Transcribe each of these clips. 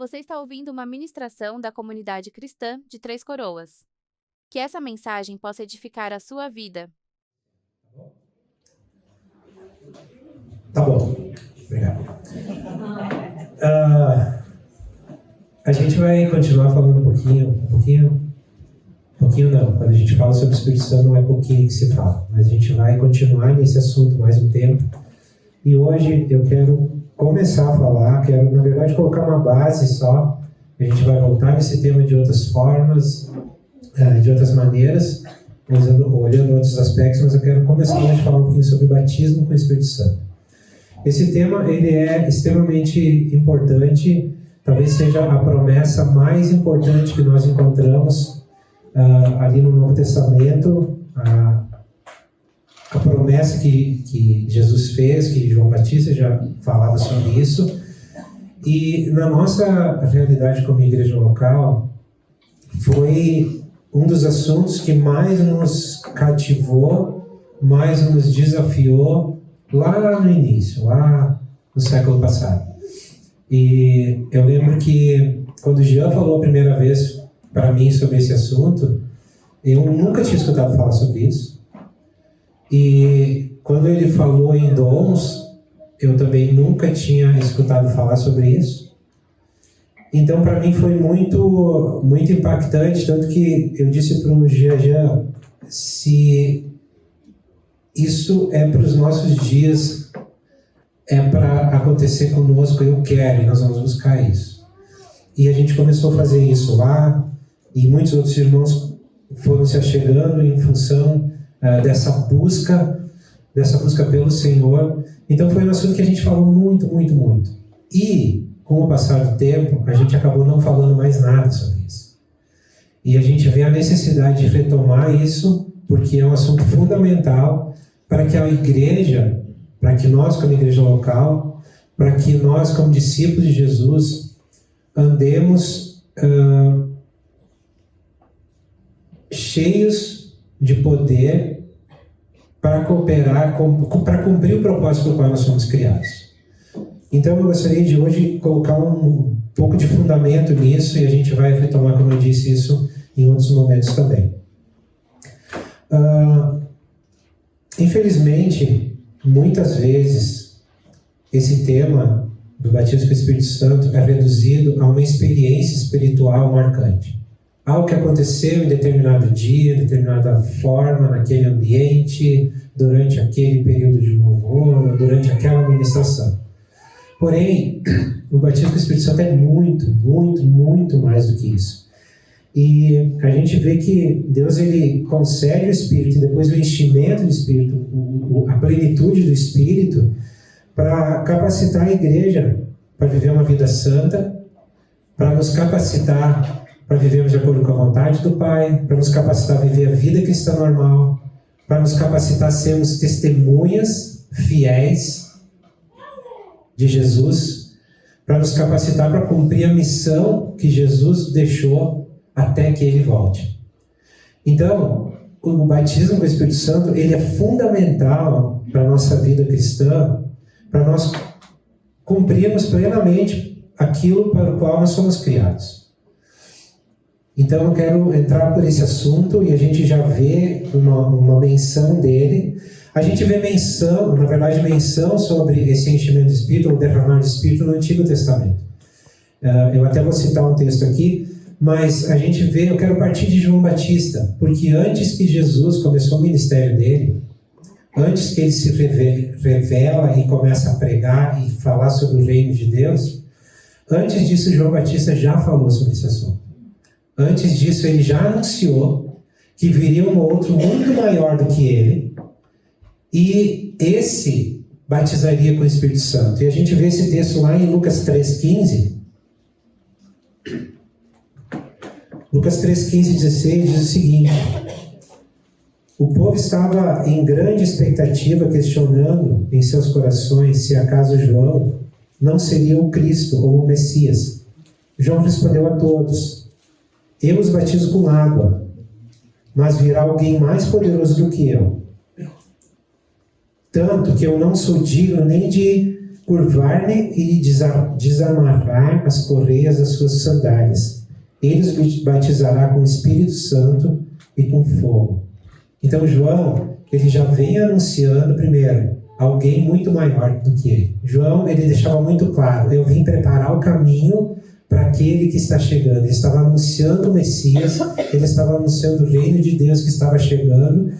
Você está ouvindo uma ministração da comunidade cristã de Três Coroas. Que essa mensagem possa edificar a sua vida. Tá bom, obrigado. A gente vai continuar falando um pouquinho não. Quando a gente fala sobre o Espírito Santo, não é pouquinho que se fala, mas a gente vai continuar nesse assunto mais um tempo. E hoje eu quero começar a falar, na verdade colocar uma base só. A gente vai voltar nesse tema de outras formas, de outras maneiras, olhando outros aspectos, mas eu quero começar hoje a falar um pouquinho sobre o batismo com o Espírito Santo. Esse tema ele é extremamente importante, talvez seja a promessa mais importante que nós encontramos ali no Novo Testamento, a promessa que Jesus fez, que João Batista já falava sobre isso. E na nossa realidade como igreja local, foi um dos assuntos que mais nos cativou, mais nos desafiou lá no início, lá no século passado. E eu lembro que quando o Jean falou a primeira vez para mim sobre esse assunto, eu nunca tinha escutado falar sobre isso. E quando ele falou em dons, eu também nunca tinha escutado falar sobre isso. Então, para mim foi muito, muito impactante, tanto que eu disse para o Jean, se isso é para os nossos dias, é para acontecer conosco, eu quero, e nós vamos buscar isso. E a gente começou a fazer isso lá, e muitos outros irmãos foram se achegando em função dessa busca pelo Senhor. Então foi um assunto que a gente falou muito, muito, muito. E, com o passar do tempo, a gente acabou não falando mais nada sobre isso. E a gente vê a necessidade de retomar isso, porque é um assunto fundamental para que a igreja, para que nós como igreja local, para que nós como discípulos de Jesus, andemos cheios de poder para cooperar, para cumprir o propósito pelo qual nós fomos criados. Então eu gostaria de hoje colocar um pouco de fundamento nisso, e a gente vai retomar, como eu disse, isso em outros momentos também. Infelizmente, muitas vezes, esse tema do batismo com o Espírito Santo é reduzido a uma experiência espiritual marcante. Algo que aconteceu em determinado dia, determinada forma, naquele ambiente, durante aquele período de louvor, durante aquela ministração. Porém, o batismo com o Espírito Santo é muito, muito, muito mais do que isso. E a gente vê que Deus ele concede o Espírito e depois o enchimento do Espírito, a plenitude do Espírito, para capacitar a igreja para viver uma vida santa, para nos capacitar para vivermos de acordo com a vontade do Pai, para nos capacitar a viver a vida cristã normal, para nos capacitar a sermos testemunhas fiéis de Jesus, para nos capacitar para cumprir a missão que Jesus deixou até que Ele volte. Então, o batismo com o Espírito Santo, ele é fundamental para a nossa vida cristã, para nós cumprirmos plenamente aquilo para o qual nós somos criados. Então eu quero entrar por esse assunto e a gente já vê uma menção dele. A gente vê menção sobre esse enchimento do Espírito, ou derramar do Espírito no Antigo Testamento. Eu até vou citar um texto aqui, mas a gente vê, eu quero partir de João Batista, porque antes que Jesus começou o ministério dele, antes que ele se revela e começa a pregar e falar sobre o reino de Deus, antes disso João Batista já falou sobre esse assunto. Antes disso, ele já anunciou que viria um outro muito maior do que ele, e esse batizaria com o Espírito Santo. E a gente vê esse texto lá em Lucas 3,15. Lucas 3,15, 16 diz o seguinte: o povo estava em grande expectativa, questionando em seus corações se acaso João não seria o Cristo ou o Messias. João respondeu a todos: eu os batizo com água, mas virá alguém mais poderoso do que eu, tanto que eu não sou digno nem de curvar-lhe e desamarrar as correias das suas sandálias. Ele os batizará com o Espírito Santo e com fogo. Então João, ele já vem anunciando primeiro alguém muito maior do que ele. João, ele deixava muito claro: eu vim preparar o caminho para aquele que está chegando. Ele estava anunciando o Messias, ele estava anunciando o reino de Deus que estava chegando.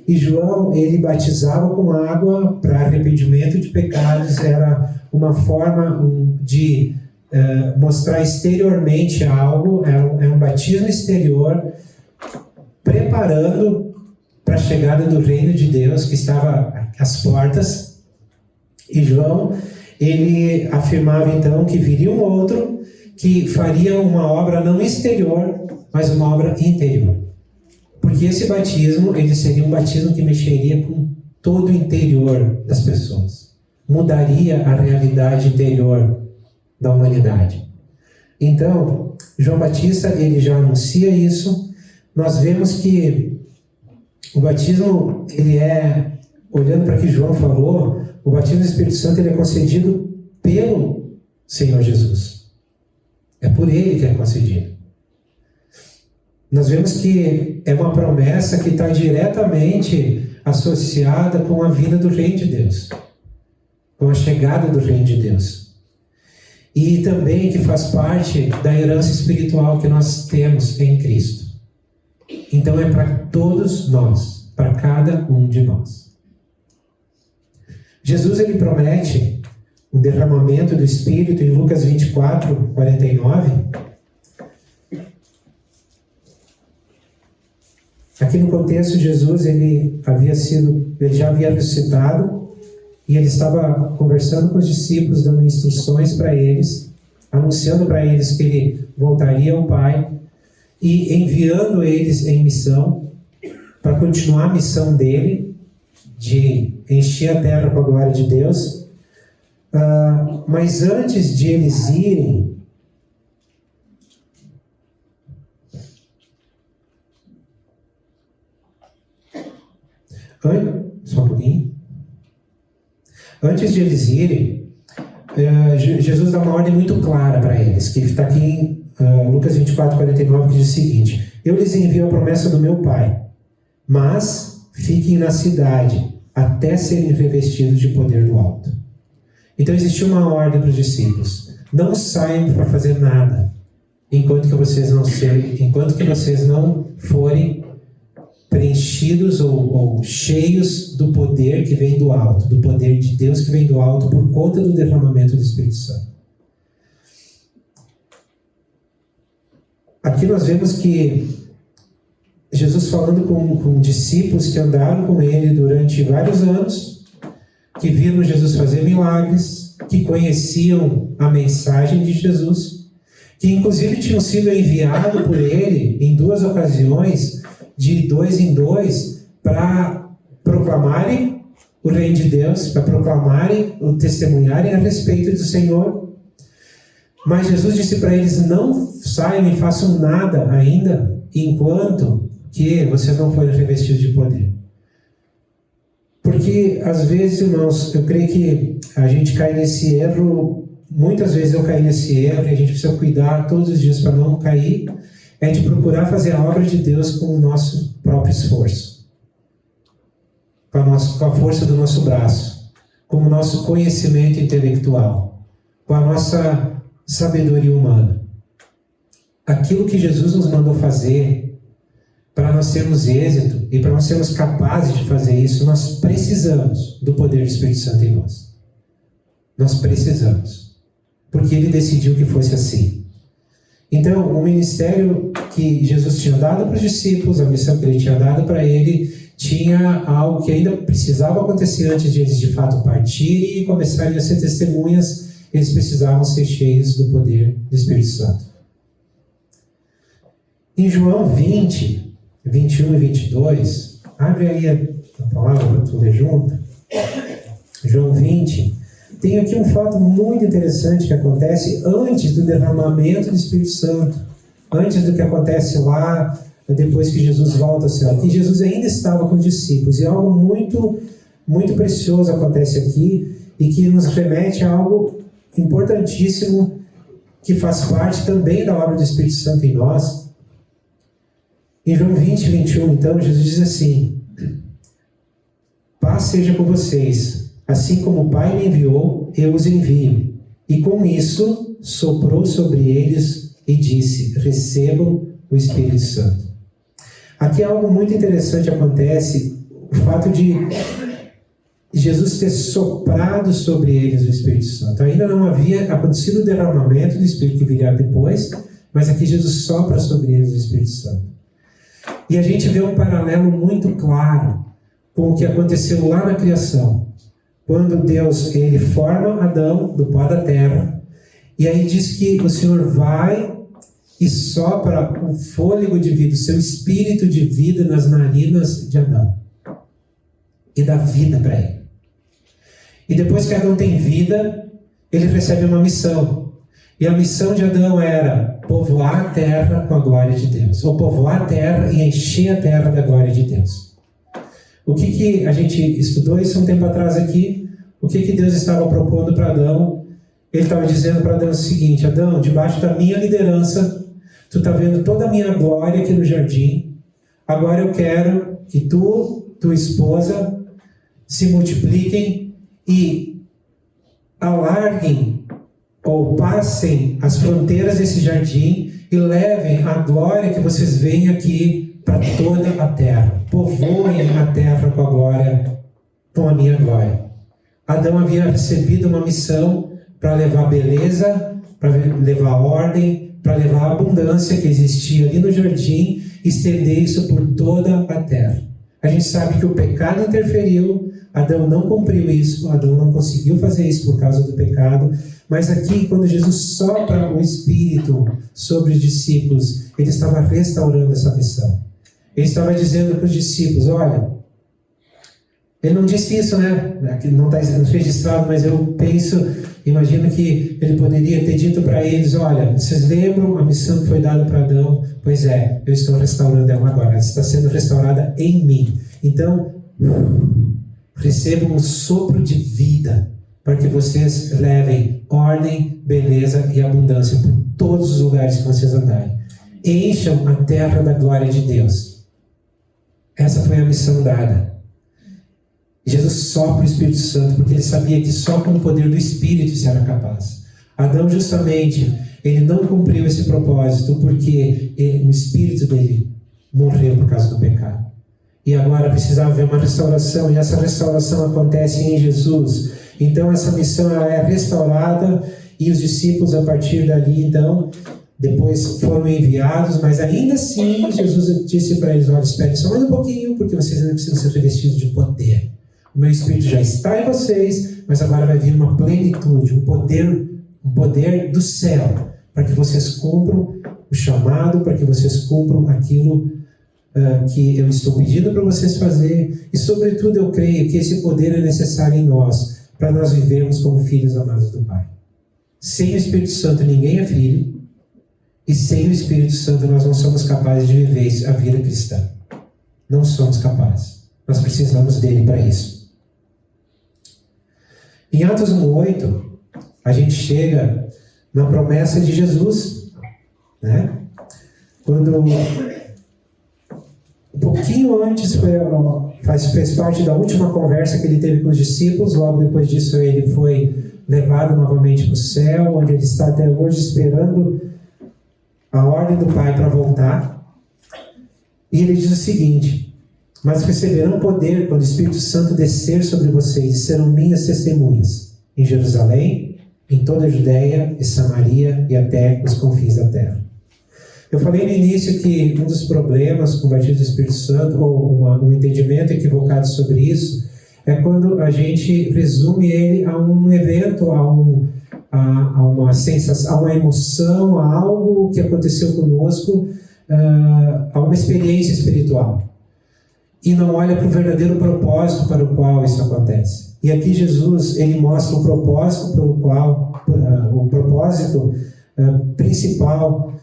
E João, ele batizava com água para arrependimento de pecados. Era uma forma de mostrar exteriormente algo, é um batismo exterior, preparando para a chegada do reino de Deus que estava às portas. E João, ele afirmava então que viria um outro que faria uma obra não exterior, mas uma obra interior. Porque esse batismo, ele seria um batismo que mexeria com todo o interior das pessoas. Mudaria a realidade interior da humanidade. Então, João Batista, ele já anuncia isso. Nós vemos que o batismo, ele é, olhando para o que João falou, o batismo do Espírito Santo, ele é concedido pelo Senhor Jesus. É por ele que é concedido. Nós vemos que é uma promessa que está diretamente associada com a vinda do reino de Deus, com a chegada do reino de Deus. E também que faz parte da herança espiritual que nós temos em Cristo. Então é para todos nós, para cada um de nós. Jesus, ele promete um derramamento do Espírito em Lucas 24, 49. Aqui no contexto, Jesus, ele já havia ressuscitado e ele estava conversando com os discípulos, dando instruções para eles, anunciando para eles que ele voltaria ao Pai e enviando eles em missão para continuar a missão dele de encher a terra com a glória de Deus. Mas antes de eles irem, só um pouquinho. Antes de eles irem, Jesus dá uma ordem muito clara para eles, que está aqui em Lucas 24, 49, que diz o seguinte: eu lhes envio a promessa do meu Pai, mas fiquem na cidade até serem revestidos de poder do alto. Então existiu uma ordem para os discípulos: não saiam para fazer nada enquanto que vocês não forem preenchidos ou cheios do poder que vem do alto, do poder de Deus que vem do alto por conta do derramamento do Espírito Santo. Aqui nós vemos que Jesus falando com discípulos que andaram com ele durante vários anos, que viram Jesus fazer milagres, que conheciam a mensagem de Jesus, que inclusive tinham sido enviados por ele em 2 ocasiões, de 2 em 2, para proclamarem o reino de Deus, para proclamarem ou testemunharem a respeito do Senhor. Mas Jesus disse para eles: não saiam e façam nada ainda, enquanto que vocês não forem revestidos de poder. Porque, às vezes, irmãos, eu creio que a gente cai nesse erro, muitas vezes eu caí nesse erro, e a gente precisa cuidar todos os dias para não cair, é de procurar fazer a obra de Deus com o nosso próprio esforço, com a força do nosso braço, com o nosso conhecimento intelectual, com a nossa sabedoria humana. Aquilo que Jesus nos mandou fazer, para nós termos êxito e para nós sermos capazes de fazer isso, nós precisamos do poder do Espírito Santo em nós. Nós precisamos, porque Ele decidiu que fosse assim. Então, o ministério que Jesus tinha dado para os discípulos, a missão que Ele tinha dado para ele, tinha algo que ainda precisava acontecer antes de eles de fato partirem e começarem a ser testemunhas. Eles precisavam ser cheios do poder do Espírito Santo. Em João 20, 21 e 22, abre aí a palavra para tu ler junto. João 20, tem aqui um fato muito interessante que acontece antes do derramamento do Espírito Santo, antes do que acontece lá, depois que Jesus volta ao céu. Aqui Jesus ainda estava com os discípulos, e algo muito, muito precioso acontece aqui, e que nos remete a algo importantíssimo que faz parte também da obra do Espírito Santo em nós. Em João 20, 21, então, Jesus diz assim: paz seja com vocês, assim como o Pai me enviou, eu os envio. E com isso, soprou sobre eles e disse: recebam o Espírito Santo. Aqui algo muito interessante acontece, o fato de Jesus ter soprado sobre eles o Espírito Santo. Ainda não havia acontecido o derramamento do Espírito, que viria depois, mas aqui Jesus sopra sobre eles o Espírito Santo. E a gente vê um paralelo muito claro com o que aconteceu lá na criação. Quando Deus ele forma Adão do pó da terra, e aí diz que o Senhor vai e sopra o fôlego de vida, o seu espírito de vida nas narinas de Adão. E dá vida para ele. E depois que Adão tem vida, ele recebe uma missão. E a missão de Adão era povoar a terra com a glória de Deus. Ou povoar a terra e encher a terra da glória de Deus. O que a gente estudou isso um tempo atrás aqui? O que Deus estava propondo para Adão? Ele estava dizendo para Adão o seguinte: Adão, debaixo da minha liderança, tu está vendo toda a minha glória aqui no jardim. Agora eu quero que tu, tua esposa, se multipliquem e alarguem ou passem as fronteiras desse jardim e levem a glória que vocês veem aqui para toda a terra. Povoem a terra com a glória, com a minha glória. Adão havia recebido uma missão para levar beleza, para levar ordem, para levar abundância que existia ali no jardim e estender isso por toda a terra. A gente sabe que o pecado interferiu, Adão não cumpriu isso, Adão não conseguiu fazer isso por causa do pecado, mas aqui, quando Jesus sopra o Espírito sobre os discípulos, ele estava restaurando essa missão. Ele estava dizendo para os discípulos: olha, ele não disse isso, né? Não está registrado, mas eu penso, imagino que ele poderia ter dito para eles: olha, vocês lembram a missão que foi dada para Adão? Pois é, eu estou restaurando ela agora, ela está sendo restaurada em mim. Então, recebam um sopro de vida, para que vocês levem ordem, beleza e abundância por todos os lugares que vocês andarem. Encham a terra da glória de Deus. Essa foi a missão dada. Jesus sopra o Espírito Santo, porque ele sabia que só com o poder do Espírito se era capaz. Adão, justamente, ele não cumpriu esse propósito, porque o Espírito dele morreu por causa do pecado. E agora precisava haver uma restauração, e essa restauração acontece em Jesus. Então essa missão ela é restaurada, e os discípulos a partir dali, então, depois foram enviados, mas ainda assim Jesus disse para eles: olha, esperem só mais um pouquinho, porque vocês ainda precisam ser revestidos de poder. O meu Espírito já está em vocês, mas agora vai vir uma plenitude, um poder do céu, para que vocês cumpram o chamado, para que vocês cumpram aquilo que eu estou pedindo para vocês fazer. E sobretudo eu creio que esse poder é necessário em nós, para nós vivermos como filhos amados do Pai. Sem o Espírito Santo ninguém é filho, e sem o Espírito Santo nós não somos capazes de viver a vida cristã. Não somos capazes. Nós precisamos dele para isso. Em Atos 1:8, a gente chega na promessa de Jesus, né? Quando um pouquinho antes fez parte da última conversa que ele teve com os discípulos. Logo depois disso ele foi levado novamente para o céu, onde ele está até hoje esperando a ordem do Pai para voltar. E ele diz o seguinte: mas receberão poder quando o Espírito Santo descer sobre vocês, e serão minhas testemunhas em Jerusalém, em toda a Judeia e Samaria e até os confins da terra. Eu falei no início que um dos problemas com o batismo do Espírito Santo, ou um entendimento equivocado sobre isso, é quando a gente resume ele a um evento, a uma sensação, a uma emoção, a algo que aconteceu conosco, a uma experiência espiritual. E não olha para o verdadeiro propósito para o qual isso acontece. E aqui Jesus, ele mostra o propósito pelo qual, o propósito principal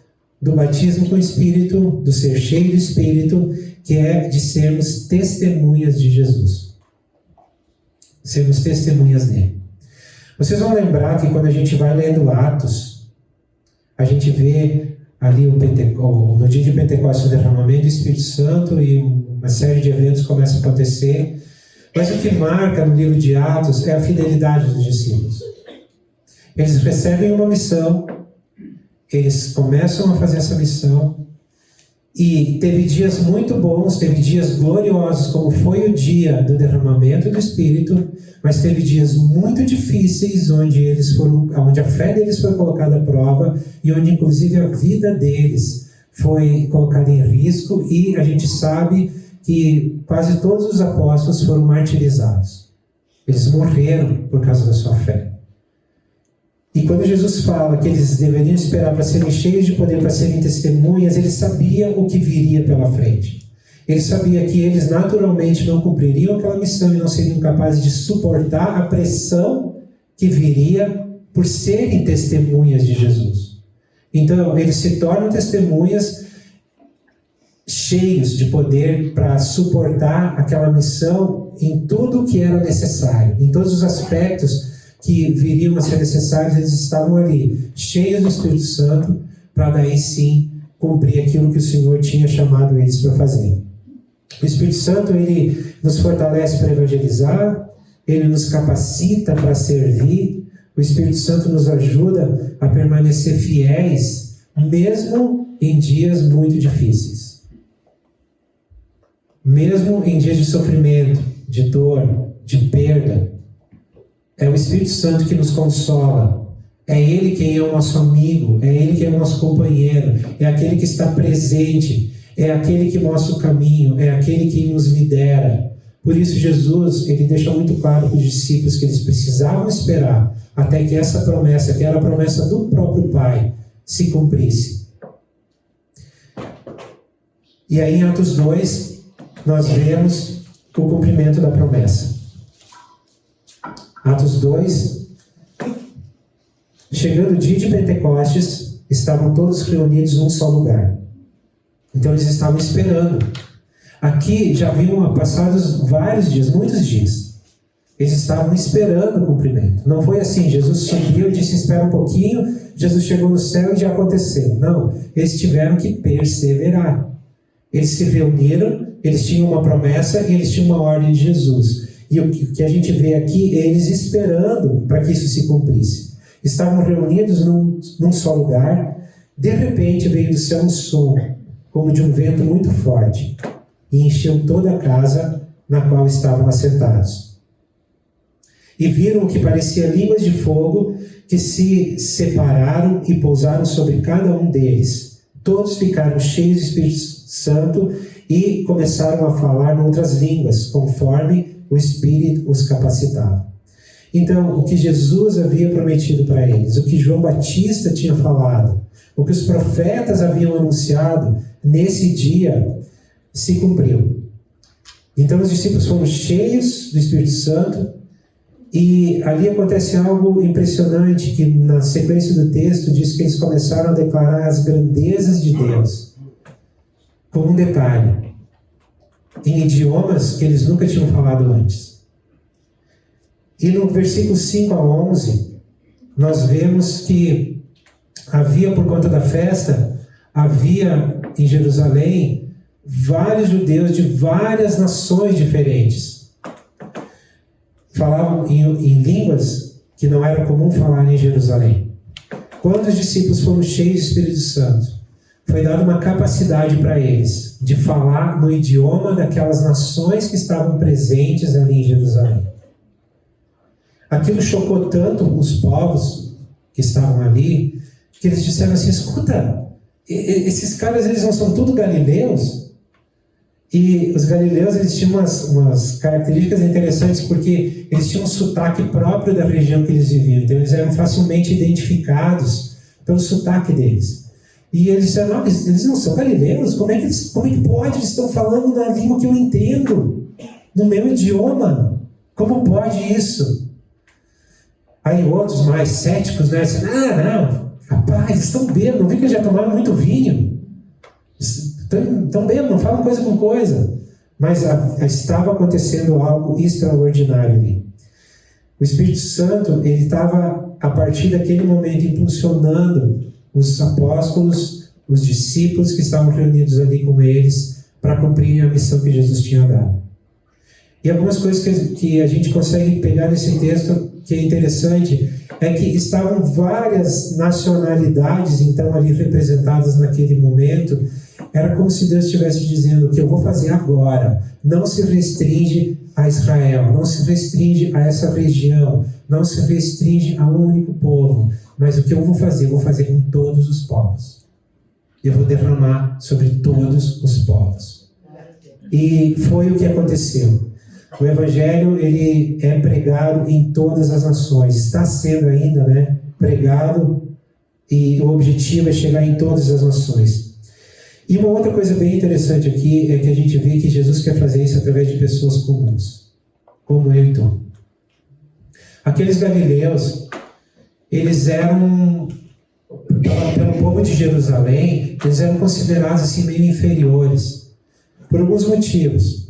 do batismo com o Espírito, do ser cheio do Espírito, que é de sermos testemunhas de Jesus. Sermos testemunhas dele. Vocês vão lembrar que quando a gente vai lendo Atos, a gente vê ali no dia de Pentecostes o derramamento do Espírito Santo e uma série de eventos começam a acontecer. Mas o que marca no livro de Atos é a fidelidade dos discípulos. Eles recebem uma missão, eles começam a fazer essa missão, e teve dias muito bons, teve dias gloriosos, como foi o dia do derramamento do Espírito, mas teve dias muito difíceis, onde a fé deles foi colocada à prova, e onde inclusive a vida deles foi colocada em risco, e a gente sabe que quase todos os apóstolos foram martirizados. Eles morreram por causa da sua fé. E quando Jesus fala que eles deveriam esperar para serem cheios de poder, para serem testemunhas, ele sabia o que viria pela frente. Ele sabia que eles naturalmente não cumpririam aquela missão e não seriam capazes de suportar a pressão que viria por serem testemunhas de Jesus. Então, eles se tornam testemunhas cheios de poder para suportar aquela missão em tudo o que era necessário, em todos os aspectos que viriam a ser necessários. Eles estavam ali, cheios do Espírito Santo, para daí sim cumprir aquilo que o Senhor tinha chamado eles para fazer. O Espírito Santo, ele nos fortalece para evangelizar, ele nos capacita para servir, o Espírito Santo nos ajuda a permanecer fiéis, mesmo em dias muito difíceis. Mesmo em dias de sofrimento, de dor, de perda, é o Espírito Santo que nos consola. É Ele quem é o nosso amigo, é Ele quem é o nosso companheiro, é aquele que está presente, é aquele que mostra o caminho, é aquele que nos lidera. Por isso Jesus, ele deixa muito claro para os discípulos que eles precisavam esperar até que essa promessa, que era a promessa do próprio Pai, se cumprisse. E aí em Atos 2, nós vemos o cumprimento da promessa. Atos 2, chegando o dia de Pentecostes, estavam todos reunidos num só lugar. Então eles estavam esperando. Aqui já haviam passados vários dias, muitos dias. Eles estavam esperando o cumprimento. Não foi assim, Jesus subiu e disse, espera um pouquinho, Jesus chegou no céu e já aconteceu. Não, eles tiveram que perseverar. Eles se reuniram, eles tinham uma promessa e eles tinham uma ordem de Jesus. E o que a gente vê aqui é eles esperando para que isso se cumprisse. Estavam reunidos num só lugar. De repente veio do céu um som, como de um vento muito forte, e encheu toda a casa na qual estavam assentados. E viram o que parecia línguas de fogo, que se separaram e pousaram sobre cada um deles. Todos ficaram cheios do Espírito Santo e começaram a falar em outras línguas, conforme o Espírito os capacitava. Então, o que Jesus havia prometido para eles, o que João Batista tinha falado, o que os profetas haviam anunciado, nesse dia se cumpriu. Então, os discípulos foram cheios do Espírito Santo, e ali acontece algo impressionante, que na sequência do texto diz que eles começaram a declarar as grandezas de Deus. Com um detalhe, em idiomas que eles nunca tinham falado antes. E no versículo 5 a 11, nós vemos que havia, por conta da festa, havia em Jerusalém vários judeus de várias nações diferentes. Falavam em línguas que não era comum falar em Jerusalém. Quando os discípulos foram cheios do Espírito Santo, foi dada uma capacidade para eles de falar no idioma daquelas nações que estavam presentes ali em Jerusalém. Aquilo chocou tanto os povos que estavam ali, que eles disseram assim, escuta, esses caras, eles não são tudo galileus? E os galileus, eles tinham umas características interessantes, porque eles tinham um sotaque próprio da região que eles viviam. Então, eles eram facilmente identificados pelo sotaque deles. E eles disseram, não, eles não são galileus? Como é que pode? Eles estão falando na língua que eu entendo, no meu idioma. Como pode isso? Aí outros mais céticos, né? Disseram, não, rapaz, eles estão bêbados, não vi que eles já tomaram muito vinho. Estão bêbados, não falam coisa com coisa. Mas estava acontecendo algo extraordinário ali. O Espírito Santo, ele estava, a partir daquele momento, impulsionando os apóstolos, os discípulos que estavam reunidos ali com eles, para cumprirem a missão que Jesus tinha dado. E algumas coisas que a gente consegue pegar nesse texto, que é interessante, é que estavam várias nacionalidades, então, ali representadas naquele momento. Era como se Deus estivesse dizendo: o que eu vou fazer agora não se restringe a Israel, não se restringe a essa região, não se restringe a um único povo, mas o que eu vou fazer com todos os povos. Eu vou derramar sobre todos os povos. E foi o que aconteceu. O Evangelho, ele é pregado em todas as nações, está sendo ainda, pregado, e o objetivo é chegar em todas as nações. E uma outra coisa bem interessante aqui é que a gente vê que Jesus quer fazer isso através de pessoas comuns, como eu e tu. Aqueles galileus, eles eram, pelo povo de Jerusalém, eles eram considerados assim meio inferiores, por alguns motivos.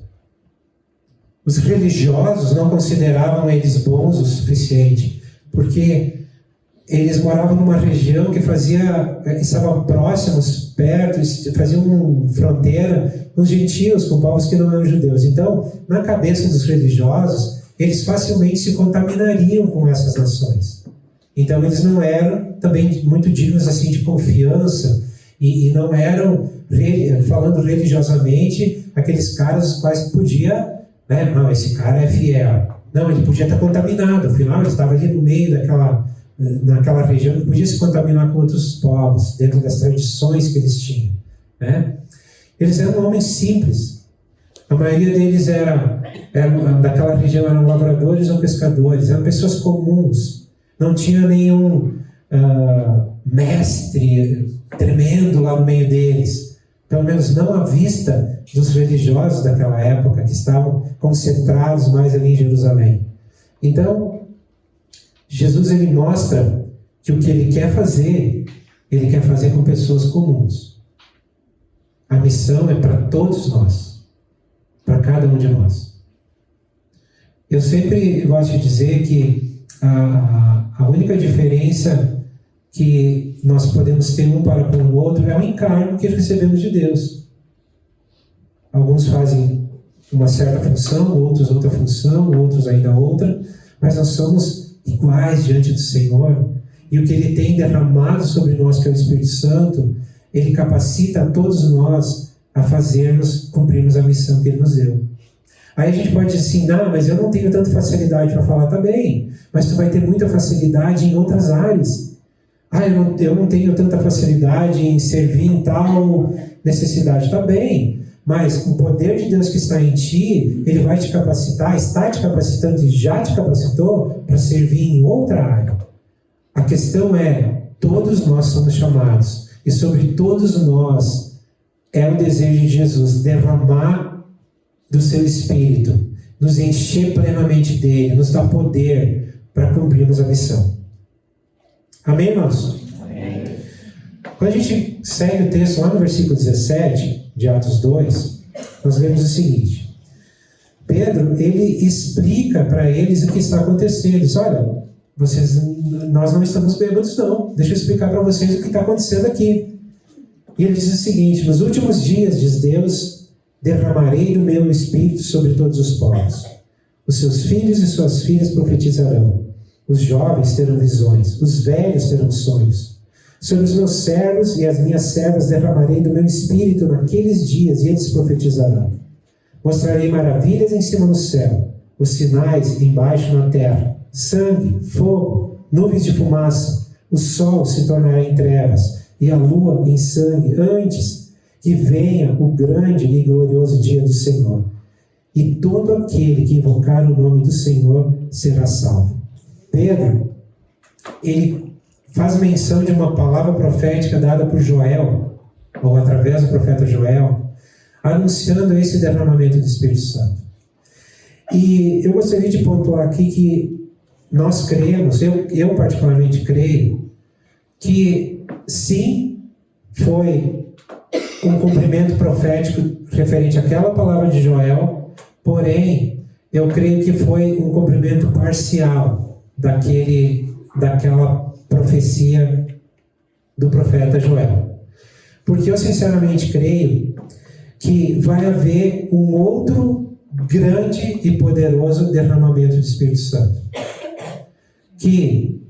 Os religiosos não consideravam eles bons o suficiente, porque eles moravam numa região que estavam próximos, perto, faziam fronteira com os gentios, com povos que não eram judeus. Então, na cabeça dos religiosos, eles facilmente se contaminariam com essas nações. Então, eles não eram também muito dignos assim de confiança e não eram, falando religiosamente, aqueles caras os quais podia, não, esse cara é fiel. Não, ele podia estar contaminado, afinal, ele estava ali no meio naquela região que podia se contaminar com outros povos, dentro das tradições que eles tinham. Eles eram homens simples. A maioria deles daquela região eram lavradores ou pescadores, eram pessoas comuns. Não tinha nenhum mestre tremendo lá no meio deles. Pelo menos não à vista dos religiosos daquela época, que estavam concentrados mais ali em Jerusalém. Então, Jesus, ele mostra que o que ele quer fazer com pessoas comuns. A missão é para todos nós, para cada um de nós. Eu sempre gosto de dizer que a única diferença que nós podemos ter um para com o outro é o encargo que recebemos de Deus. Alguns fazem uma certa função, outros outra função, outros ainda outra, mas nós somos iguais diante do Senhor, e o que Ele tem derramado sobre nós, que é o Espírito Santo, Ele capacita a todos nós a cumprirmos a missão que Ele nos deu. Aí a gente pode dizer assim: não, mas eu não tenho tanta facilidade para falar. Tá bem, mas tu vai ter muita facilidade em outras áreas. Eu não tenho tanta facilidade em servir em tal necessidade. Tá bem, mas o poder de Deus que está em ti, Ele vai te capacitar, está te capacitando e já te capacitou para servir em outra área. A questão é, todos nós somos chamados, e sobre todos nós é o desejo de Jesus derramar do seu Espírito, nos encher plenamente dele, nos dar poder para cumprirmos a missão. Amém, irmãos? Amém. Quando a gente segue o texto lá no versículo 17 de Atos 2, nós lemos o seguinte: Pedro, ele explica para eles o que está acontecendo. Ele diz: olha, nós não estamos bêbados não, deixa eu explicar para vocês o que está acontecendo aqui. E ele diz o seguinte: nos últimos dias, diz Deus, derramarei do meu Espírito sobre todos os povos. Os seus filhos e suas filhas profetizarão. Os jovens terão visões, os velhos terão sonhos. Sobre os meus servos e as minhas servas derramarei do meu Espírito naqueles dias, e eles profetizarão. Mostrarei maravilhas em cima no céu, os sinais embaixo na terra, sangue, fogo, nuvens de fumaça. O sol se tornará em trevas e a lua em sangue, antes que venha o grande e glorioso dia do Senhor. E todo aquele que invocar o nome do Senhor será salvo. Pedro, ele faz menção de uma palavra profética dada por Joel, ou através do profeta Joel, anunciando esse derramamento do Espírito Santo. E eu gostaria de pontuar aqui que nós cremos, eu particularmente creio, que sim, foi um cumprimento profético referente àquela palavra de Joel, porém, eu creio que foi um cumprimento parcial daquela profecia do profeta Joel. Porque eu sinceramente creio que vai haver um outro grande e poderoso derramamento do Espírito Santo, que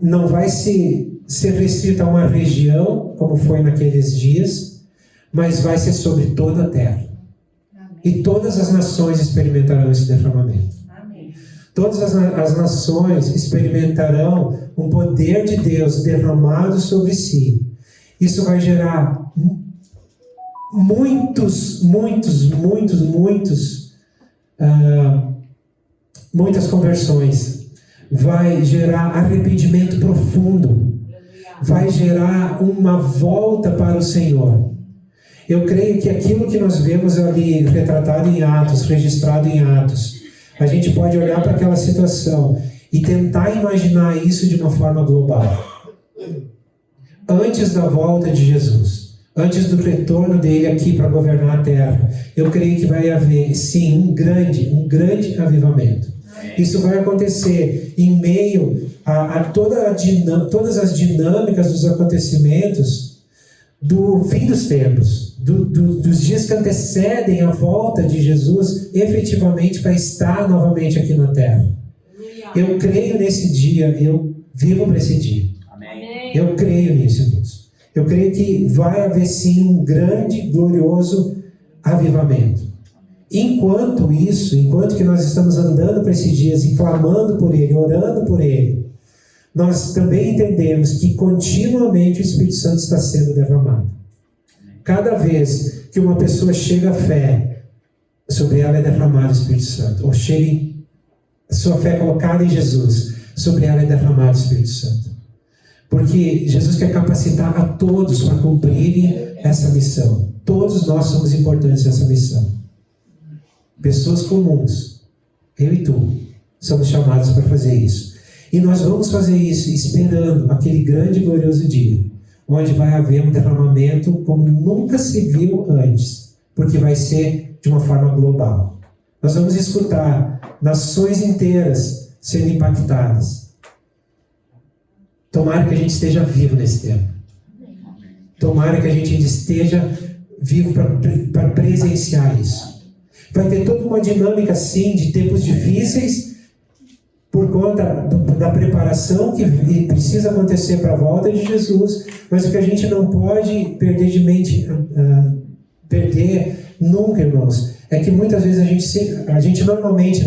não vai ser restrito a uma região, como foi naqueles dias, mas vai ser sobre toda a terra. E todas as nações experimentarão esse derramamento. Amém. Todas as nações experimentarão um poder de Deus derramado sobre si. Isso vai gerar muitas conversões. Vai gerar arrependimento profundo. Vai gerar uma volta para o Senhor. Eu creio que aquilo que nós vemos ali retratado em Atos, registrado em Atos, a gente pode olhar para aquela situação e tentar imaginar isso de uma forma global. Antes da volta de Jesus, antes do retorno dele aqui para governar a terra, eu creio que vai haver, sim, um grande avivamento. Isso vai acontecer em meio a todas as dinâmicas dos acontecimentos do fim dos tempos, dos dias que antecedem a volta de Jesus efetivamente para estar novamente aqui na terra. Eu creio nesse dia, eu vivo para esse dia. Amém. Eu creio nisso, irmãos. Eu creio que vai haver sim um grande, glorioso avivamento. Enquanto que nós estamos andando para esses dias e clamando por Ele, orando por Ele, nós também entendemos que continuamente o Espírito Santo está sendo derramado. Cada vez que uma pessoa chega à fé, sobre ela é derramado o Espírito Santo. Ou chega a sua fé colocada em Jesus, sobre ela é derramado o Espírito Santo. Porque Jesus quer capacitar a todos para cumprirem essa missão. Todos nós somos importantes nessa missão. Pessoas comuns, eu e tu, somos chamados para fazer isso. E nós vamos fazer isso esperando aquele grande e glorioso dia, onde vai haver um derramamento como nunca se viu antes, porque vai ser de uma forma global. Nós vamos escutar nações inteiras sendo impactadas. Tomara que a gente esteja vivo nesse tempo. Tomara que a gente ainda esteja vivo para presenciar isso. Vai ter toda uma dinâmica, sim, de tempos difíceis, por conta da preparação que precisa acontecer para a volta de Jesus, mas o que a gente não pode perder de mente, perder nunca, irmãos, é que muitas vezes a gente normalmente,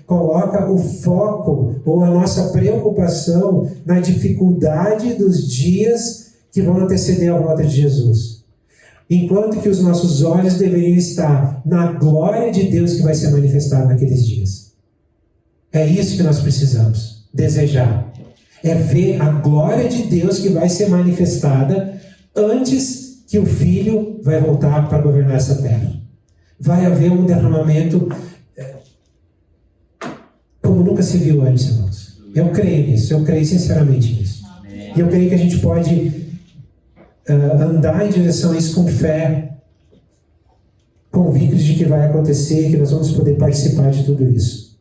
coloca o foco ou a nossa preocupação na dificuldade dos dias que vão anteceder a volta de Jesus. Enquanto que os nossos olhos deveriam estar na glória de Deus que vai ser manifestada naqueles dias. É isso que nós precisamos desejar. É ver a glória de Deus que vai ser manifestada antes que o Filho vai voltar para governar essa terra. Vai haver um derramamento como nunca se viu antes, irmãos. Eu creio nisso, eu creio sinceramente nisso. E eu creio que a gente pode andar em direção a isso com fé, convictos de que vai acontecer, que nós vamos poder participar de tudo isso.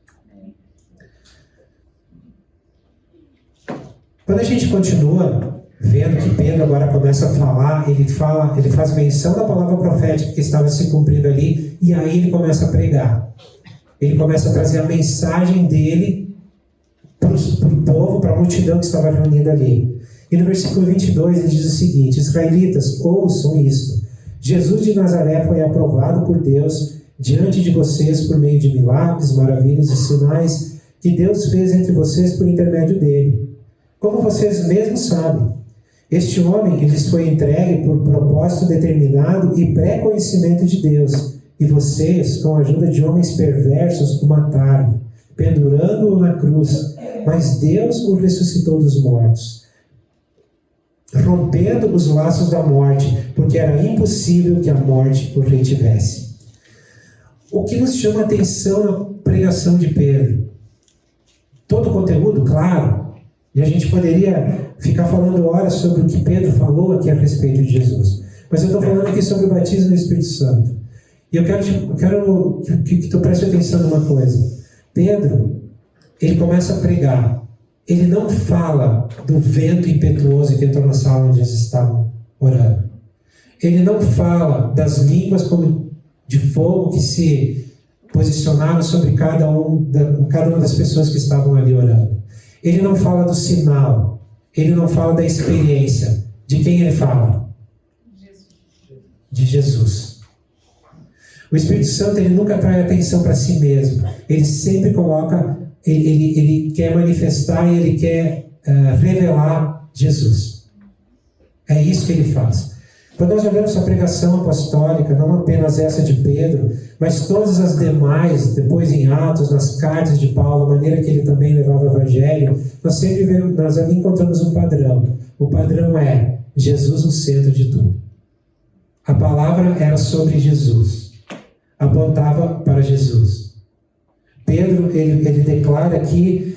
Quando a gente continua vendo que Pedro agora começa a falar, ele faz menção da palavra profética que estava se cumprindo ali, e aí ele começa a pregar. Ele começa a trazer a mensagem dele para o povo, para a multidão que estava reunida ali. E no versículo 22 ele diz o seguinte: Israelitas, ouçam isto. Jesus de Nazaré foi aprovado por Deus diante de vocês por meio de milagres, maravilhas e sinais que Deus fez entre vocês por intermédio dele. Como vocês mesmos sabem, este homem lhes foi entregue por propósito determinado e pré-conhecimento de Deus, e vocês, com a ajuda de homens perversos, o mataram, pendurando-o na cruz, mas Deus o ressuscitou dos mortos, rompendo os laços da morte, porque era impossível que a morte o retivesse. O que nos chama a atenção na pregação de Pedro? Todo o conteúdo, claro, e a gente poderia ficar falando horas sobre o que Pedro falou aqui a respeito de Jesus, mas eu estou falando aqui sobre o batismo do Espírito Santo. E eu quero que tu preste atenção numa coisa. Pedro, ele começa a pregar. Ele não fala do vento impetuoso que entrou na sala onde eles estavam orando. Ele não fala das línguas como de fogo que se posicionaram sobre cada uma das pessoas que estavam ali orando. Ele não fala do sinal. Ele não fala da experiência. De quem ele fala? De Jesus. O Espírito Santo, ele nunca traz atenção para si mesmo. Ele sempre coloca, ele quer manifestar e ele quer revelar Jesus. É isso que ele faz. Quando nós olhamos a pregação apostólica, não apenas essa de Pedro, mas todas as demais, depois em Atos, nas cartas de Paulo, a maneira que ele também levava o Evangelho, nós ali encontramos um padrão. O padrão é Jesus no centro de tudo. A palavra era sobre Jesus. Apontava para Jesus. Pedro, ele declara aqui,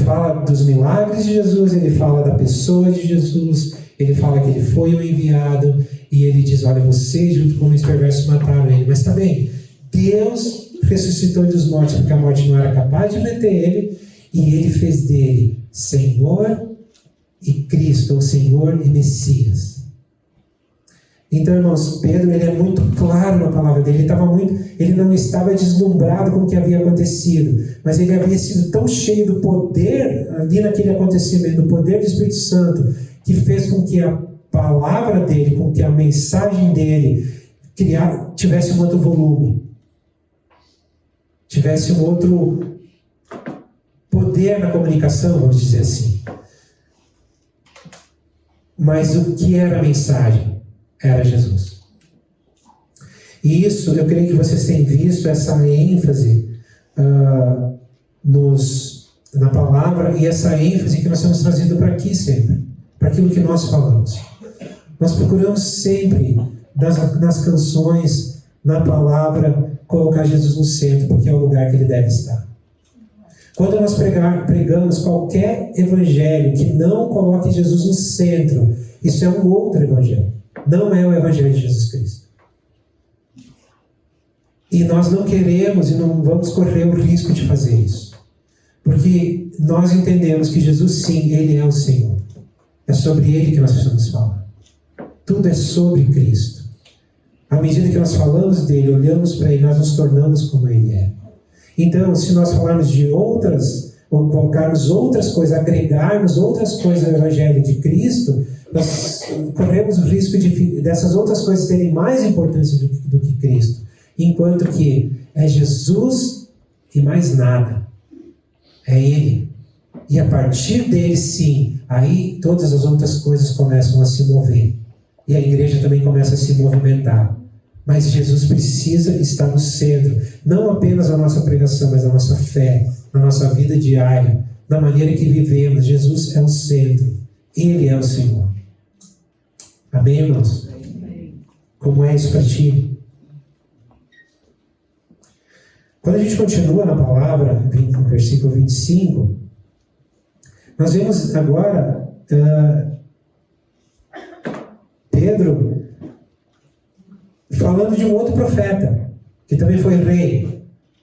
fala dos milagres de Jesus, ele fala da pessoa de Jesus, ele fala que ele foi o enviado, e ele diz, olha, vocês junto com os perversos mataram ele. Mas também, Deus ressuscitou ele dos mortos, porque a morte não era capaz de deter ele, e ele fez dele Senhor e Cristo, ou Senhor e Messias. Então, irmãos, Pedro, ele é muito claro na palavra dele, ele não estava deslumbrado com o que havia acontecido, mas ele havia sido tão cheio do poder ali naquele acontecimento, do poder do Espírito Santo, que fez com que a palavra dele, com que a mensagem dele tivesse um outro volume, tivesse um outro poder na comunicação, vamos dizer assim. Mas o que era a mensagem? Era Jesus. E isso, eu creio que vocês têm visto essa ênfase na palavra, e essa ênfase que nós temos trazido para aqui sempre, para aquilo que nós falamos. Nós procuramos sempre, nas canções, na palavra, colocar Jesus no centro, porque é o lugar que ele deve estar. Quando nós pregamos qualquer evangelho que não coloque Jesus no centro, isso é um outro evangelho. Não é o Evangelho de Jesus Cristo. E nós não queremos e não vamos correr o risco de fazer isso. Porque nós entendemos que Jesus, sim, Ele é o Senhor. É sobre Ele que nós precisamos falar. Tudo é sobre Cristo. À medida que nós falamos dEle, olhamos para Ele, nós nos tornamos como Ele é. Então, se nós falarmos de outras, ou colocarmos outras coisas, agregarmos outras coisas ao Evangelho de Cristo, nós corremos o risco dessas outras coisas terem mais importância do que Cristo, enquanto que é Jesus e mais nada. É Ele. E a partir dele, sim, aí todas as outras coisas começam a se mover. E a igreja também começa a se movimentar. Mas Jesus precisa estar no centro, não apenas a nossa pregação, mas a nossa fé, na nossa vida diária, na maneira que vivemos. Jesus é o centro. Ele é o Senhor. Amém, irmãos? Como é isso para ti? Quando a gente continua na palavra, no versículo 25, nós vemos agora Pedro falando de um outro profeta, que também foi rei,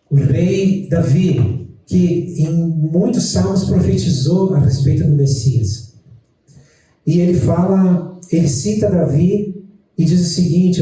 o rei Davi, que em muitos salmos profetizou a respeito do Messias. E ele cita Davi e diz o seguinte,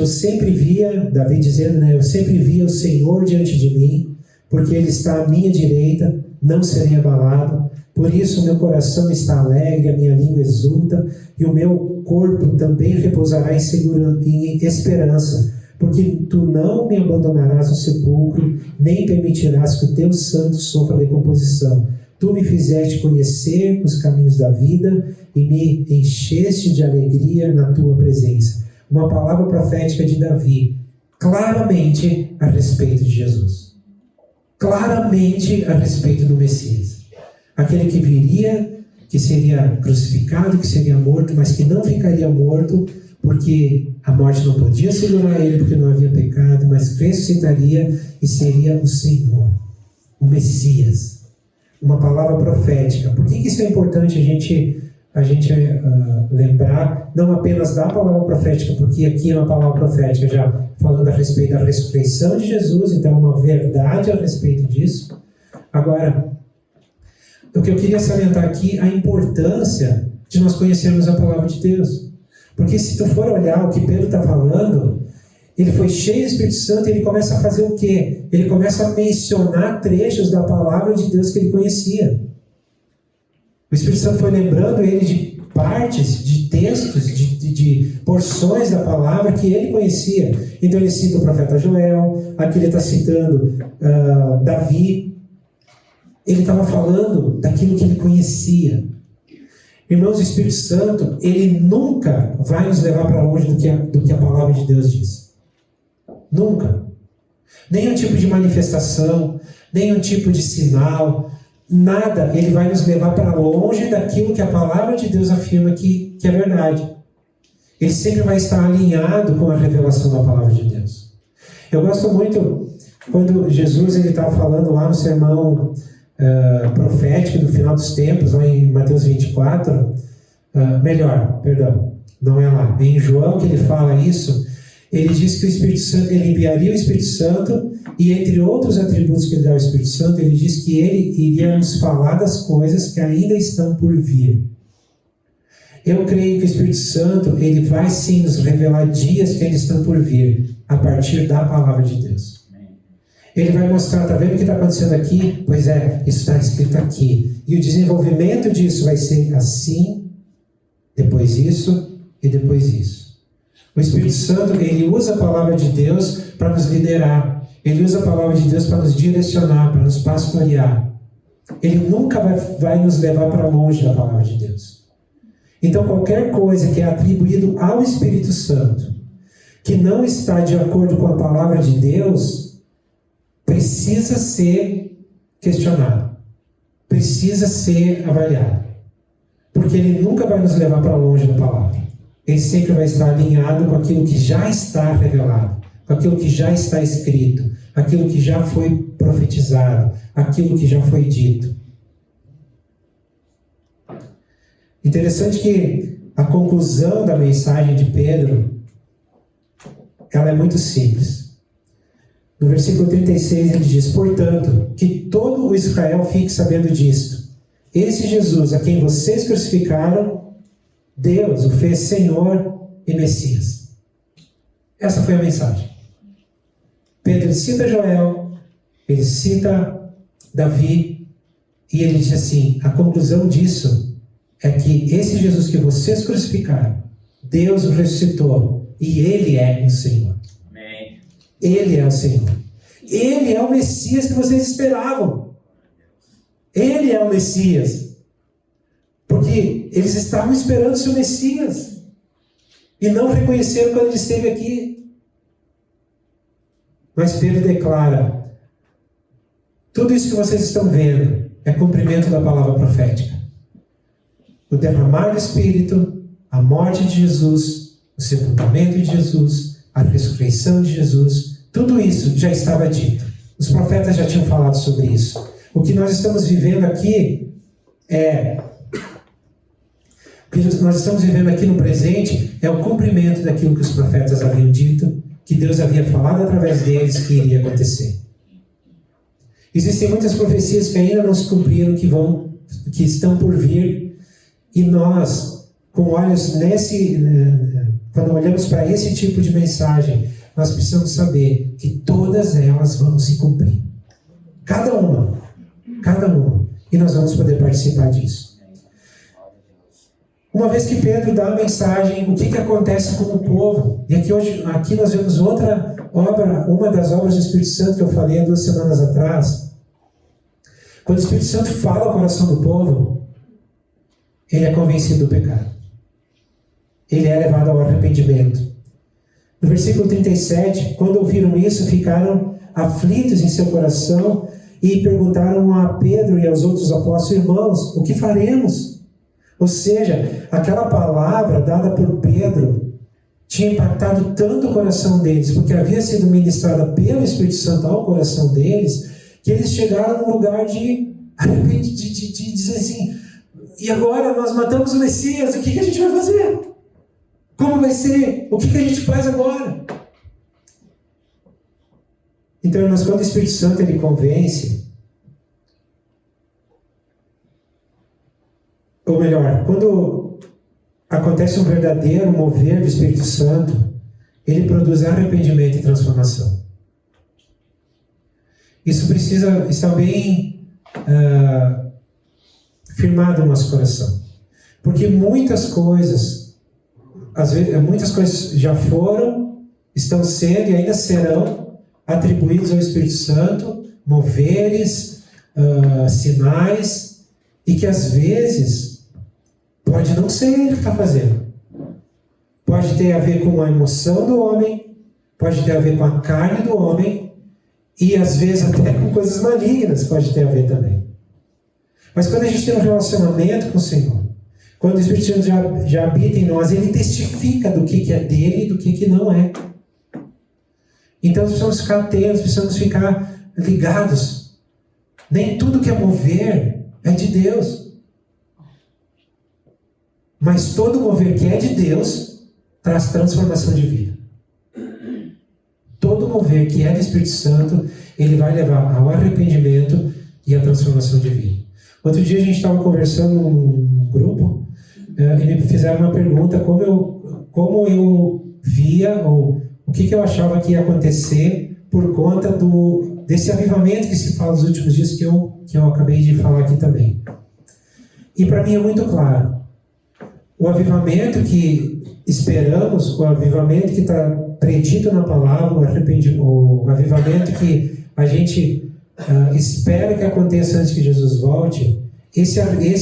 Davi dizendo, eu sempre via o Senhor diante de mim, porque Ele está à minha direita, não serei abalado, por isso o meu coração está alegre, a minha língua exulta, e o meu corpo também repousará em esperança, porque tu não me abandonarás no sepulcro, nem permitirás que o teu santo sofra decomposição. Tu me fizeste conhecer os caminhos da vida e me encheste de alegria na tua presença. Uma palavra profética de Davi, claramente a respeito de Jesus. Claramente a respeito do Messias. Aquele que viria, que seria crucificado, que seria morto, mas que não ficaria morto, porque a morte não podia segurar ele, porque não havia pecado, mas ressuscitaria e seria o Senhor, o Messias. Uma palavra profética. Por que isso é importante a gente lembrar não apenas da palavra profética, porque aqui é uma palavra profética já falando a respeito da ressurreição de Jesus, então é uma verdade a respeito disso. Agora, o que eu queria salientar aqui, a importância de nós conhecermos a palavra de Deus. Porque se tu for olhar o que Pedro está falando, ele foi cheio do Espírito Santo e ele começa a fazer o quê? Ele começa a mencionar trechos da palavra de Deus que ele conhecia. O Espírito Santo foi lembrando ele de partes, de textos, de porções da palavra que ele conhecia. Então ele cita o profeta Joel, aqui ele está citando Davi. Ele estava falando daquilo que ele conhecia. Irmãos, o Espírito Santo, ele nunca vai nos levar para longe do que a palavra de Deus diz. Nunca. Nenhum tipo de manifestação, nenhum tipo de sinal, nada, ele vai nos levar para longe daquilo que a palavra de Deus afirma que é verdade. Ele sempre vai estar alinhado com a revelação da palavra de Deus. Eu gosto muito quando Jesus estava falando lá no sermão profético do final dos tempos, lá em Mateus 24, não é lá, é em João que ele fala isso. Ele diz que o Espírito Santo, ele enviaria o Espírito Santo, e entre outros atributos que ele dá ao Espírito Santo, ele diz que ele iria nos falar das coisas que ainda estão por vir. Eu creio que o Espírito Santo, ele vai sim nos revelar dias que ainda estão por vir, a partir da palavra de Deus. Ele vai mostrar, está vendo o que está acontecendo aqui? Pois é, isso está escrito aqui. E o desenvolvimento disso vai ser assim, depois isso e depois isso. O Espírito Santo, ele usa a palavra de Deus para nos liderar. Ele usa a palavra de Deus para nos direcionar, para nos pastorear. Ele nunca vai nos levar para longe da palavra de Deus. Então, qualquer coisa que é atribuído ao Espírito Santo, que não está de acordo com a palavra de Deus, precisa ser questionado. Precisa ser avaliado. Porque ele nunca vai nos levar para longe da palavra. Ele sempre vai estar alinhado com aquilo que já está revelado, com aquilo que já está escrito, aquilo que já foi profetizado, aquilo que já foi dito. Interessante que a conclusão da mensagem de Pedro, ela é muito simples. No versículo 36 ele diz: portanto, que todo o Israel fique sabendo disto. Esse Jesus, a quem vocês crucificaram, Deus o fez Senhor e Messias. Essa foi a mensagem. Pedro cita Joel, ele cita Davi, e ele diz assim: a conclusão disso é que esse Jesus que vocês crucificaram, Deus o ressuscitou, e ele é o Senhor. Amém. Ele é o Senhor. Ele é o Messias que vocês esperavam. Ele é o Messias. Porque eles estavam esperando o seu Messias e não reconheceram quando ele esteve aqui. Mas Pedro declara: tudo isso que vocês estão vendo é cumprimento da palavra profética. O derramar do Espírito, a morte de Jesus, o sepultamento de Jesus, a ressurreição de Jesus, tudo isso já estava dito. Os profetas já tinham falado sobre isso. O que nós estamos vivendo aqui o que nós estamos vivendo aqui no presente é o cumprimento daquilo que os profetas haviam dito, que Deus havia falado através deles que iria acontecer. Existem muitas profecias que ainda não se cumpriram, que estão por vir, e nós, com olhos quando olhamos para esse tipo de mensagem, nós precisamos saber que todas elas vão se cumprir. Cada uma. E nós vamos poder participar disso. Uma vez que Pedro dá a mensagem, o que acontece com o povo? E aqui nós vemos outra obra, uma das obras do Espírito Santo que eu falei há 2 semanas atrás. Quando o Espírito Santo fala ao coração do povo, ele é convencido do pecado. Ele é levado ao arrependimento. No versículo 37, quando ouviram isso, ficaram aflitos em seu coração e perguntaram a Pedro e aos outros apóstolos: irmãos, o que faremos? Ou seja, aquela palavra dada por Pedro tinha impactado tanto o coração deles, porque havia sido ministrada pelo Espírito Santo ao coração deles, que eles chegaram num lugar de dizer assim: E agora nós matamos o Messias, o que a gente vai fazer? Como vai ser? O que a gente faz agora? Então, irmãos, quando o Espírito Santo ele convence, ou melhor, quando acontece um verdadeiro mover do Espírito Santo, ele produz arrependimento e transformação. Isso precisa estar bem firmado no nosso coração. Porque muitas coisas, às vezes, muitas coisas já foram, estão sendo e ainda serão atribuídos ao Espírito Santo, moveres, sinais, e que às vezes pode não ser ele que está fazendo. Pode ter a ver com a emoção do homem, pode ter a ver com a carne do homem, e às vezes até com coisas malignas pode ter a ver também. Mas quando a gente tem um relacionamento com o Senhor, quando o Espírito Santo já habita em nós, ele testifica do que é dele e do que não é. Então precisamos ficar atentos, precisamos ficar ligados. Nem tudo que é mover é de Deus. Mas todo mover que é de Deus traz transformação de vida. Todo mover que é do Espírito Santo, ele vai levar ao arrependimento e à transformação de vida. Outro dia a gente estava conversando num grupo e me fizeram uma pergunta como eu via ou o que eu achava que ia acontecer por conta desse avivamento que se fala nos últimos dias que eu acabei de falar aqui também. E para mim é muito claro. O avivamento que esperamos, o avivamento que está predito na palavra, o avivamento que a gente espera que aconteça antes que Jesus volte, esse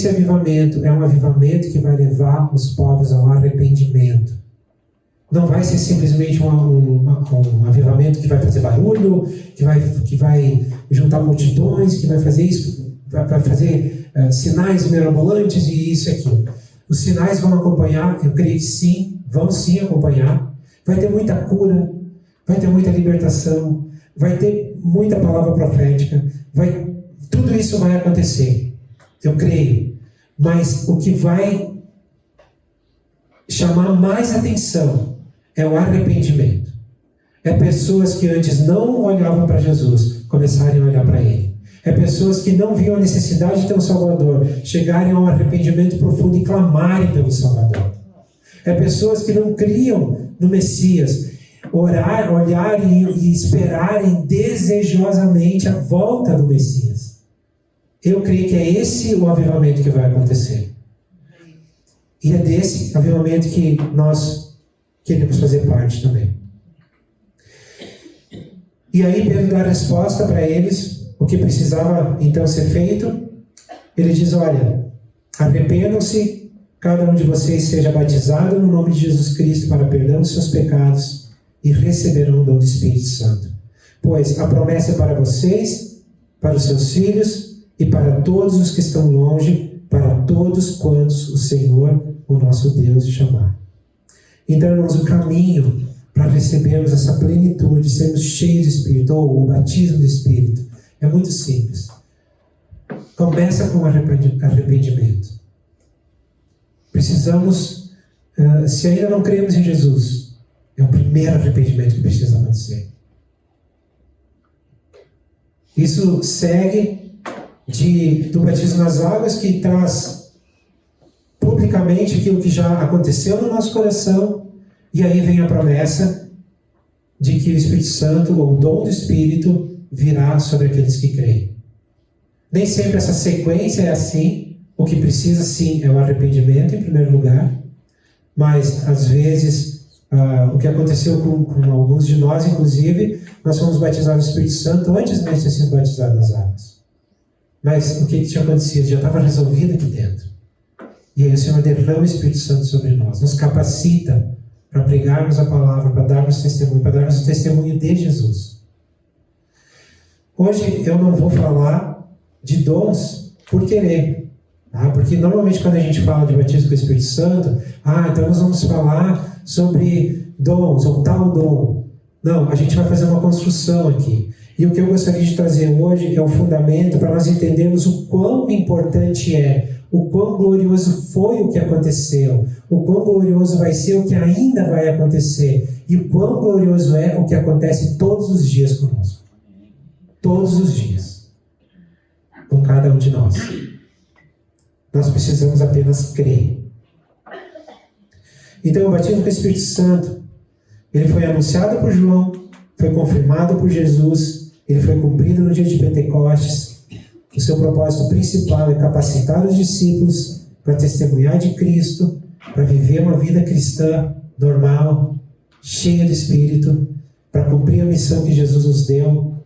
avivamento é um avivamento que vai levar os povos ao arrependimento. Não vai ser simplesmente um avivamento que vai fazer barulho, que vai juntar multidões, que vai fazer isso, vai fazer sinais mirabolantes e isso e aquilo. Os sinais vão acompanhar, eu creio que sim, vão sim acompanhar. Vai ter muita cura, vai ter muita libertação, vai ter muita palavra profética, tudo isso vai acontecer, eu creio. Mas o que vai chamar mais atenção é o arrependimento. É pessoas que antes não olhavam para Jesus, começarem a olhar para Ele. É pessoas que não viam a necessidade de ter um Salvador, chegarem a um arrependimento profundo e clamarem pelo Salvador. É pessoas que não criam no Messias, olharem e esperarem desejosamente a volta do Messias. Eu creio que é esse o avivamento que vai acontecer. E é desse avivamento que nós queremos fazer parte também. E aí Pedro dá a resposta para eles, o que precisava então ser feito. Ele diz, olha, arrependam-se, cada um de vocês seja batizado no nome de Jesus Cristo para perdão dos seus pecados e receberão o dom do Espírito Santo. Pois a promessa é para vocês, para os seus filhos e para todos os que estão longe, para todos quantos o Senhor, o nosso Deus, chamar. Então, irmãos, o caminho para recebermos essa plenitude, sermos cheios do Espírito, ou o batismo do Espírito, é muito simples. Começa com arrependimento. Precisamos, se ainda não cremos em Jesus, é o primeiro arrependimento que precisa acontecer. Isso segue do batismo nas águas, que traz publicamente aquilo que já aconteceu no nosso coração, e aí vem a promessa de que o Espírito Santo, ou o dom do Espírito, virá sobre aqueles que creem. Nem sempre essa sequência é assim. O que precisa, sim, é o arrependimento, em primeiro lugar. Mas, às vezes, o que aconteceu com alguns de nós, inclusive, nós fomos batizados no Espírito Santo antes mesmo de ter sido batizados nas águas. Mas o que tinha acontecido? Já estava resolvido aqui dentro. E aí o Senhor derrama o Espírito Santo sobre nós, nos capacita para pregarmos a palavra, para darmos testemunho, para darmos o testemunho de Jesus. Hoje eu não vou falar de dons por querer, tá? Porque normalmente quando a gente fala de batismo com o Espírito Santo, então nós vamos falar sobre dons, ou tal dom. Não, a gente vai fazer uma construção aqui. E o que eu gostaria de trazer hoje é o fundamento para nós entendermos o quão importante é o quão glorioso foi o que aconteceu, o quão glorioso vai ser o que ainda vai acontecer, e o quão glorioso é o que acontece todos os dias conosco. Todos os dias. Com cada um de nós. Nós precisamos apenas crer. Então, o batismo com o Espírito Santo, ele foi anunciado por João, foi confirmado por Jesus, ele foi cumprido no dia de Pentecostes. O seu propósito principal é capacitar os discípulos para testemunhar de Cristo, para viver uma vida cristã normal, cheia do Espírito, para cumprir a missão que Jesus nos deu.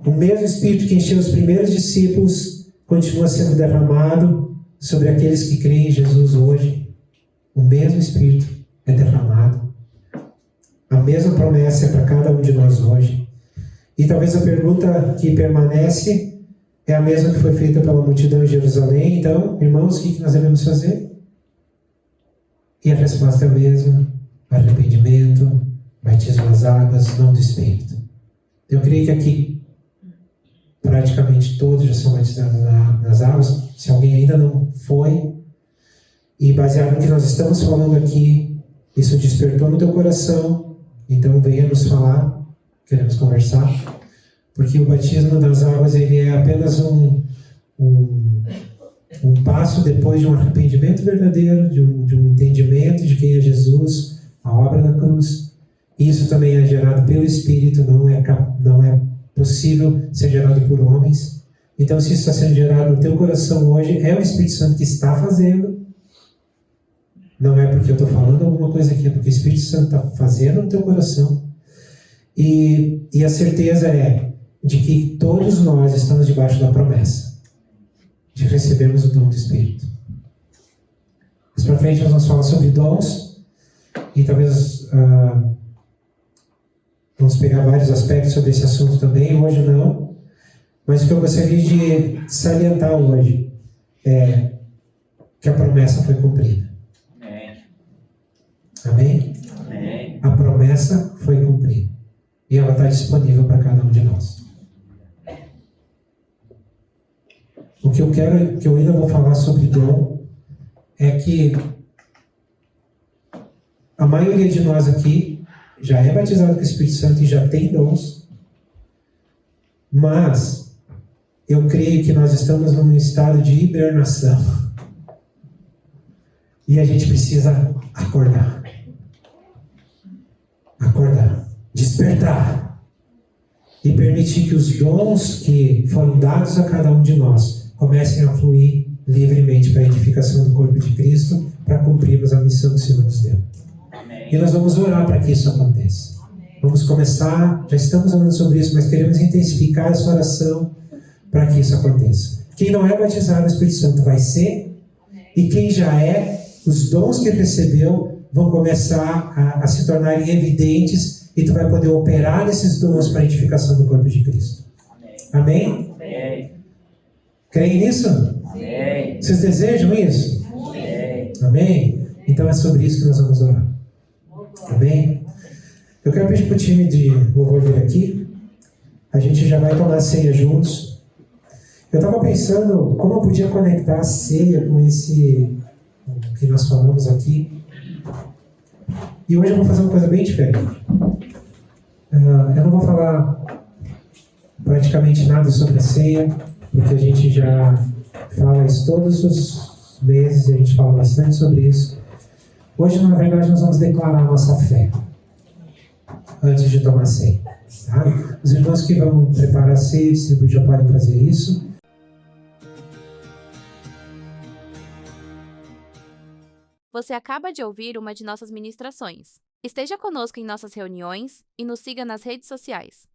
O mesmo Espírito que encheu os primeiros discípulos continua sendo derramado sobre aqueles que creem em Jesus hoje. O mesmo Espírito é derramado. A mesma promessa é para cada um de nós hoje. E talvez a pergunta que permanece é a mesma que foi feita pela multidão em Jerusalém. Então, irmãos, o que nós devemos fazer? E a resposta é a mesma: arrependimento, batismo nas águas, dom do Espírito. Eu creio que aqui praticamente todos já são batizados nas águas. Se alguém ainda não foi, e baseado no que nós estamos falando aqui, isso despertou no teu coração, então venha nos falar. Queremos conversar, porque o batismo das águas ele é apenas um passo depois de um arrependimento verdadeiro, de um entendimento de quem é Jesus, a obra da cruz. Isso também é gerado pelo Espírito, não é possível ser gerado por homens. Então, se isso está sendo gerado no teu coração hoje, é o Espírito Santo que está fazendo. Não é porque eu estou falando alguma coisa aqui, é porque o Espírito Santo está fazendo no teu coração. E a certeza é de que todos nós estamos debaixo da promessa de recebermos o dom do Espírito. Mais para frente nós vamos falar sobre dons e talvez vamos pegar vários aspectos sobre esse assunto também, hoje não, mas o que eu gostaria de salientar hoje é que a promessa foi cumprida. Amém? Amém? A promessa foi cumprida. E ela está disponível para cada um de nós. O que eu ainda vou falar sobre dom, é que a maioria de nós aqui já é batizado com o Espírito Santo e já tem dons, mas eu creio que nós estamos num estado de hibernação. E a gente precisa acordar. Despertar e permitir que os dons que foram dados a cada um de nós comecem a fluir livremente para a edificação do corpo de Cristo, para cumprirmos a missão que o Senhor nos deu. Amém. E nós vamos orar para que isso aconteça. Vamos começar, já estamos falando sobre isso, mas queremos intensificar essa oração para que isso aconteça. Quem não é batizado no Espírito Santo vai ser, e quem já é, os dons que recebeu vão começar a se tornarem evidentes, e tu vai poder operar esses dons para a edificação do corpo de Cristo. Amém? Amém. Creem nisso? Amém. Vocês desejam isso? Amém. Amém? Então é sobre isso que nós vamos orar. Amém? Eu quero pedir para o time de louvor vir aqui. A gente já vai tomar a ceia juntos. Eu estava pensando como eu podia conectar a ceia com esse que nós falamos aqui. E hoje eu vou fazer uma coisa bem diferente. Eu não vou falar praticamente nada sobre a ceia, porque a gente já fala isso todos os meses, a gente fala bastante sobre isso. Hoje, na verdade, nós vamos declarar a nossa fé antes de tomar a ceia. Tá? Os irmãos que vão preparar a ceia já podem fazer isso. Você acaba de ouvir uma de nossas ministrações. Esteja conosco em nossas reuniões e nos siga nas redes sociais.